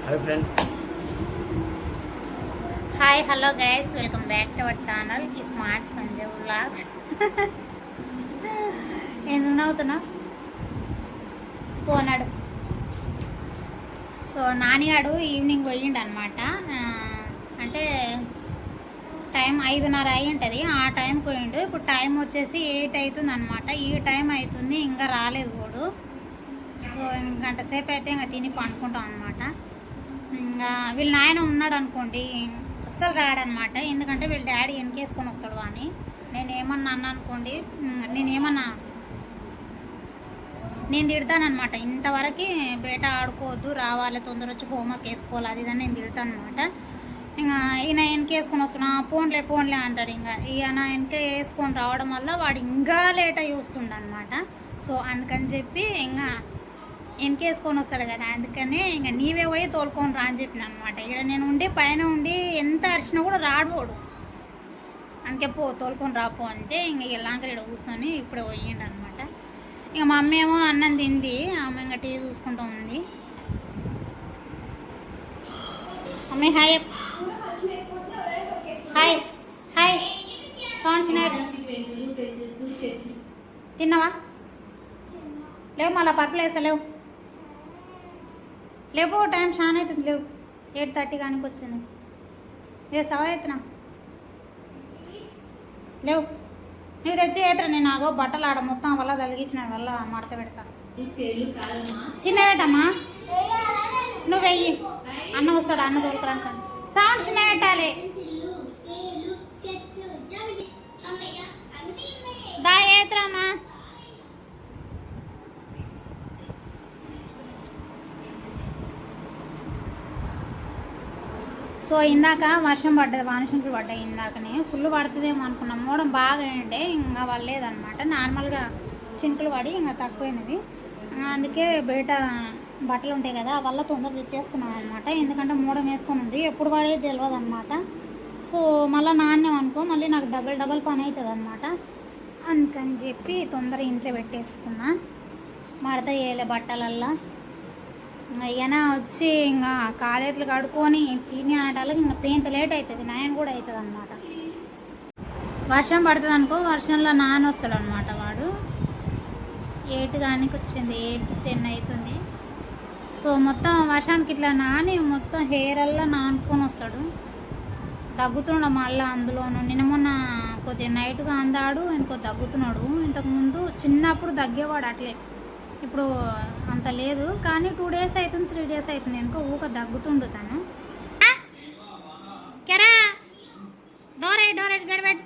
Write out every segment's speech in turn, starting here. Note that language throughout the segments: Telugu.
Hi friends. Hi hello guys, welcome back to our channel smart Sanjay vlogs. ఎందుకు నవ్వుతున్నావు? పోనాడు. సో నానిగాడు ఈవినింగ్ పోయిండు అనమాట. అంటే టైం 5:30 అయి ఉంటుంది. ఆ టైం పోయిండు. ఇప్పుడు టైం వచ్చేసి 8 అవుతుంది అనమాట. ఈ టైం అవుతుంది, ఇంకా రాలేదు వాడు. సో గంట సేపు అయితే ఇంకా తిని పండుకుంటాం అనమాట. ఇంకా వీళ్ళ నాయన ఉన్నాడు అనుకోండి, అస్సలు రాడనమాట. ఎందుకంటే వీళ్ళ డాడీ వెనకేసుకొని వస్తాడు అని. నేనేమన్నా అన్నా అనుకోండి, నేను తిడతానమాట. ఇంతవరకు బయట ఆడుకోవద్దు, రావాలి, తొందర వచ్చి హోంవర్క్ వేసుకోవాలి, అది ఇదని నేను తిడతాను అనమాట. ఇంకా ఈయన వెనక వేసుకొని వస్తున్నా, పోన్లే అంటాడు. ఇంకా ఈయన వెనక వేసుకొని రావడం వల్ల వాడు ఇంకా లేట్ అయ్యి వస్తుండ అనమాట. సో అందుకని చెప్పి ఇంకా వెనకేసుకొని వస్తాడు కదా, అందుకనే ఇంకా నీవే పోయి తోలుకొని రా అని చెప్పిన అనమాట. ఇక్కడ నేను పైన ఉండి ఎంత అరిచినా కూడా రాడుకోడు. అందుకే తోలుకొని రాపో అంటే ఇంక వెళ్ళాక ఇక్కడ కూర్చొని ఇప్పుడే పోయిండు అనమాట. ఇక మా అమ్మ ఏమో అన్నం తింది, ఆమె ఇంకా టీవీ చూసుకుంటూ ఉంది. అమ్మాయి హాయ్ హాయ్ హాయ్ సౌండ్స్ తిన్నావా? లేవు, మళ్ళీ పక్కలు వేసా. లేవు టైం చాలా అవుతుంది. లేవు 8:30 కానీ వచ్చింది. సవా ఎత్తునా లేవు. నీకు తెచ్చి ఏతరా, నేను ఆగో బట్టలు ఆడ మొత్తం వల్ల తలిగించిన వల్ల మడత పెడతా. చిన్న పెట్టమ్మా, నువ్వు వెయ్యి. అన్న వస్తాడు, అన్న దొరకరాక సౌండ్ చిన్న పెట్టాలి. దా ఏతరామ్మా. సో ఇందాక వర్షం పడ్డది, వానశంకులు పడ్డాయి. ఇందాకనే ఫుల్ పడుతుందేమో అనుకున్నాం. మోడం బాగా అయ్యండే, ఇంకా పడలేదన్నమాట. నార్మల్గా చినుకులు పడి ఇంకా తక్కువైనవి. అందుకే బయట బట్టలు ఉంటాయి కదా, వల్ల తొందర తెచ్చేసుకున్నాం అనమాట. ఎందుకంటే మోడం వేసుకొని ఉంది, ఎప్పుడు పడేది తెలియదు అనమాట. సో మళ్ళీ నాణ్యం అనుకో, మళ్ళీ నాకు డబల్ పని అవుతుంది అనమాట. అందుకని చెప్పి తొందర ఇంట్లో పెట్టేసుకున్నా. మడత వేయలే బట్టలల్లా. ఈయన వచ్చి ఇంకా కాలేజీలు కడుక్కొని తిని అనటాలకు ఇంకా పెయింత లేట్ అవుతుంది, 9 కూడా అవుతుంది అనమాట. వర్షం పడుతుంది అనుకో, వర్షంలో నాన్న వస్తాడు అనమాట. వాడు 8 కానీ వచ్చింది, 8-10 అవుతుంది. సో మొత్తం వర్షానికి ఇట్లా నాని మొత్తం హెయిర్ అల్లా నానుకొని వస్తాడు. దగ్గుతున్నాడు మళ్ళీ అందులోనూ. నిన్న మొన్న కొద్దిగా నైట్గా అందాడు, ఇంకో దగ్గుతున్నాడు. ఇంతకుముందు చిన్నప్పుడు దగ్గేవాడు అట్లే, ఇప్పుడు అంత లేదు. కానీ 2 days అవుతుంది, 3 days అవుతుంది. ఎందుకో ఊక దగ్గుతుండు తను. కెరా డోరేజ్ గడబెట్.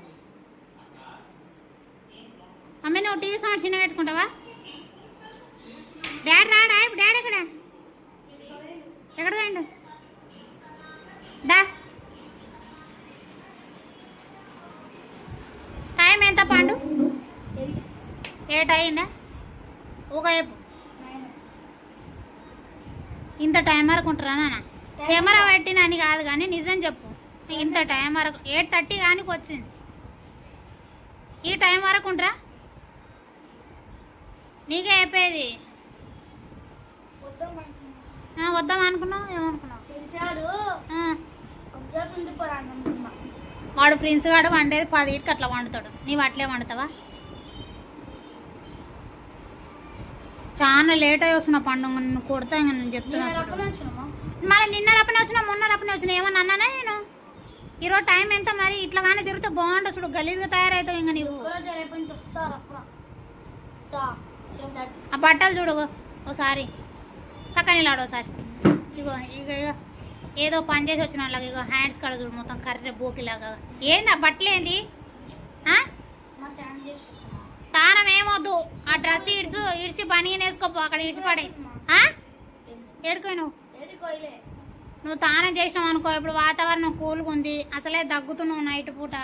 అమ్మ నువ్వు టీవీ సౌండ్ చిన్న పెట్టుకుంటావా? డాడీ రాడా? ఇప్పుడు డాడీ ఎక్కడ పోయిండు? డా టైం ఎంత పండు? 8 అయిందా? ఊకైపు ఇంత టైం వరకు ఉంటారా నాన్న? కెమెరా పెట్టినా అని కాదు కానీ నిజం చెప్పు, ఇంత టైం వరకు 8:30 కానీ వచ్చింది. ఈ టైం వరకు ఉంటారా? నీకే అయిపోయేది. వద్దాం అనుకున్నావు, ఏమనుకున్నావు? వాడు ఫ్రెండ్స్ కాడు వండేది 10కి అట్లా వండుతాడు, నీవు అట్లే వండుతావా? చాలా లేట్ అయ్యి వస్తున్నా పండుగ, నిన్ను కొడతా నేను చెప్తున్నా. మళ్ళీ నిన్న రప్పనే వచ్చినా, మొన్న రప్పనే వచ్చినా, ఏమన్నా అన్నానా నేను? ఈరోజు టైం ఎంత మరి? ఇట్లా కానీ తిరిగితే బాగుంటుంది చూడు, గలీజ్గా తయారవుతావు. ఇంకా నీవు ఆ బట్టలు చూడు ఓసారి, సక్కనిలాడు ఓసారి. ఇగో ఇక్కడ ఏదో పని చేసి వచ్చిన వాళ్ళకి ఇగో హ్యాండ్స్ కాడ చూడు మొత్తం కర్రె బోకిలాగా. ఏంది ఆ బట్టలు? ఏంది తానం? ఏమొద్దు, ఆ డ్రెస్ ఇడిచి బనీని వేసుకోపో, అక్కడ ఇడిచి పడే. ఏడుకోయి నువ్వు తానం చేసినావు అనుకో. ఇప్పుడు వాతావరణం కూల్గా ఉంది, అసలే దగ్గుతున్నావు నైట్ పూట.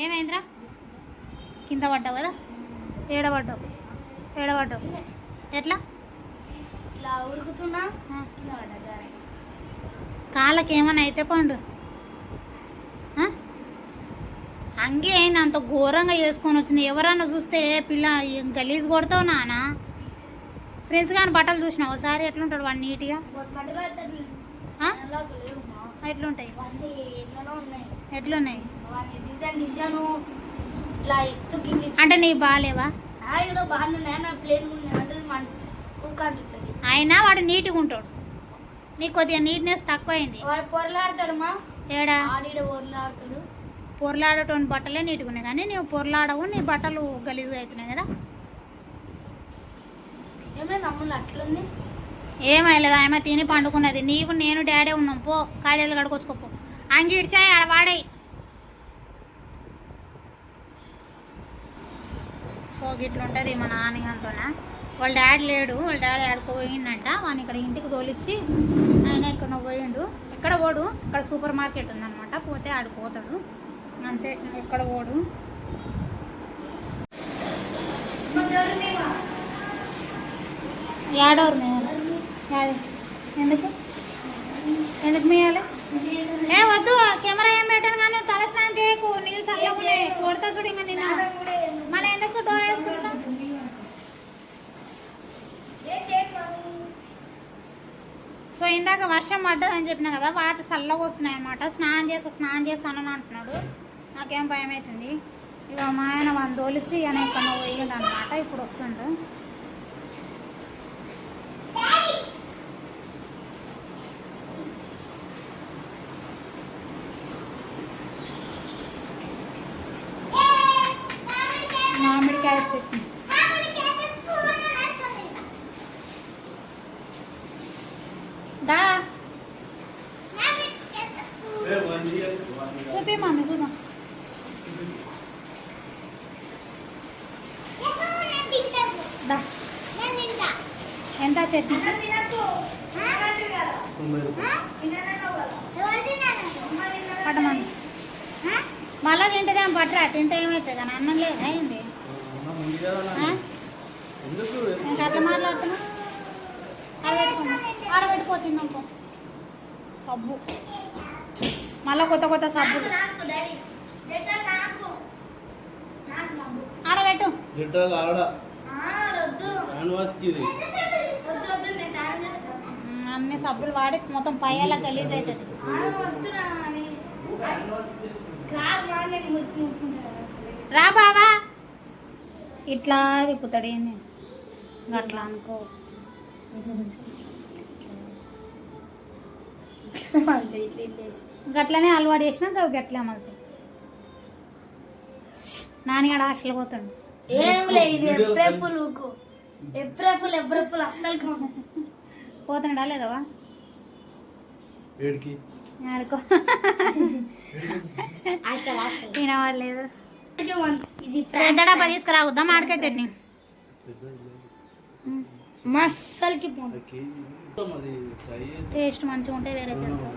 ఏమైందిరా? కింద పడ్డావు కదా? ఏడబడ్డావు ఎట్లా? కాళ్ళకి ఏమన్నా అయితే పండు. అంగే అయింది, అంత ఘోరంగా చేసుకొని వచ్చింది. ఎవరన్నా చూస్తే పిల్ల గలీజ్ కొడతావు నాన్న. ప్రిన్స్ గాని బట్టలు చూసినావు ఒకసారి ఎట్లుంటాడు వాడు నీట్గా ఎట్లుంటాయి ఎట్లున్నాయి అంటే నీ బాగాలేవా అయినా వాడు నీట్గా ఉంటాడు నీకు కొద్దిగా నీట్నెస్ తక్కువైంది ఏడా పొరలాడటోని బట్టలే నీట్గా ఉన్నాయి కానీ నువ్వు పొరలాడవు నీ బట్టలు గలీజ్గా అవుతున్నాయి కదా ఏమైలేదు ఆమె తిని పండుకున్నది నీకు నేను డాడీ ఉన్నాం పో కాలేజీలు కడుకొచ్చుకోపో అంగి ఇడిచాయి ఆడ వాడాయి సో గిట్లుంటుంది మా నాన్నగారితోన వాళ్ళ డాడీ లేడు వాళ్ళ డాడీ ఆడుకోపోయిండంట వాడిని ఇక్కడ ఇంటికి తోలిచ్చి ఆయన ఎక్కడ పోయిండు ఎక్కడ పోడు ఇక్కడ సూపర్ మార్కెట్ ఉందన్నమాట పోతే ఆడిపోతాడు అంతే ఎక్కడ పోడు ఏడవరు మేయాలి ఎందుకు ఎందుకు మేయాలి ఏ వద్దు కెమెరా ఏం పెట్టాను కానీ తల స్నానం చేయకు నీళ్ళు చల్లగా కొడతా చూడు ఇంకా నిన్న మళ్ళీ ఎందుకు డోర్ వేసుకుంటా సో ఇందాక వర్షం పడ్డదని చెప్పిన కదా వాటర్ చల్లగా వస్తున్నాయి అన్నమాట స్నానం చేస్తానని అంటున్నాడు నాకేం భయం అవుతుంది ఇక మా ఆయన వాళ్ళు తోలిచ్చి ఆయన ఎక్కడ పోయిండు అనమాట ఇప్పుడు వస్తుండు మామిడికాయ చెట్టు దా చూపి మమ్మీ చూద్దాం దా ఎంత చట్నీ పట్టమని మళ్ళా తింటే పట్టరా తింటే ఏమవుతుంది కానీ అన్నం లేదా అయింది ఇంకా అట్లా మాట్లాడుతున్నా ఆడబెట్టిపోతుంది అనుకో సబ్బు మళ్ళా కొత్త కొత్త సబ్బులు ఆడబెట్టు అన్ని సబ్బులు వాడి మొత్తం పయ్యేలా గలీజ్ అవుతుంది రా బావా ఇట్లా తిప్పుతాడు ఏంది గట్లా అనుకో గట్లనే అలవాటు చేసినా గట్లే మళ్ళీ నాన్నగాడు హాస్టల్ పోతాడు ఏం లేదు ఎప్రఫుల్ అస్సలు పోతున్నాడా లేదవా ఆడుకో తినవాడలేదు పెద్ద డబ్బా తీసుకురావద్దాం మామిడికాయ చట్నీ మస్సలకి టేస్ట్ మంచిగా ఉంటే వేరే చేస్తాం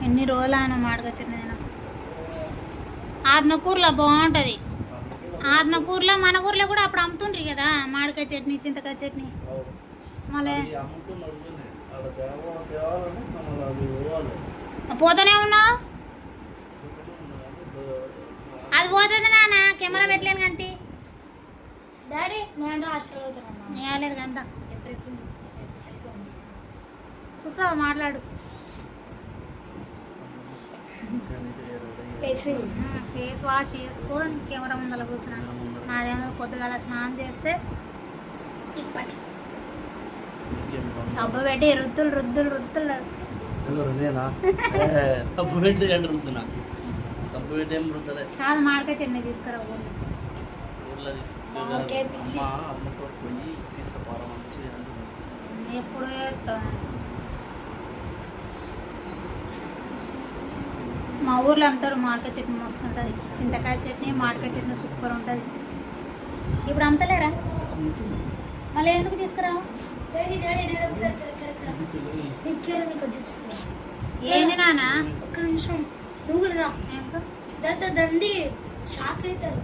ఎన్ని రోజులు ఆయన మామిడికాయ చట్నీ నాకు ఆత్మకూరలో బాగుంటుంది ఆత్మకూరలో మన ఊర్లో కూడా అప్పుడు అమ్ముతుండ్రి కదా మామిడికాయ చట్నీ చింతకాయ చట్నీ మళ్ళీ పోతానే ఉన్నావు అది పోతుంది నాన్న కెమెరా పెట్టలేను కంటి డాడీ నేను హాస్టల్ అవుతున్నాను నేయలేదు కంత కూర్చో మాట్లాడు ఫేస్ వాష్ చేసుకొని కెమెరా ముందర కూర్చున్నాను నాదేమో పొద్దుగాల స్నానం చేస్తే సబ్బు పెట్టి రుద్దులు కాదు మామిడికాయ చట్నీ తీసుకురా ఎప్పుడు మా ఊర్లో అమ్ముతారు మామిడికాయ చట్నీ మస్తు ఉంటుంది చింతకాయ చట్నీ మామిడికాయ చట్నీ సూపర్ ఉంటుంది ఇప్పుడు అమ్ముతలేరా మళ్ళీ ఎందుకు తీసుకురావు ఏంది నాన్న ఒక్క నిమిషం నువ్వు రా దండి షాక్ అవుతారు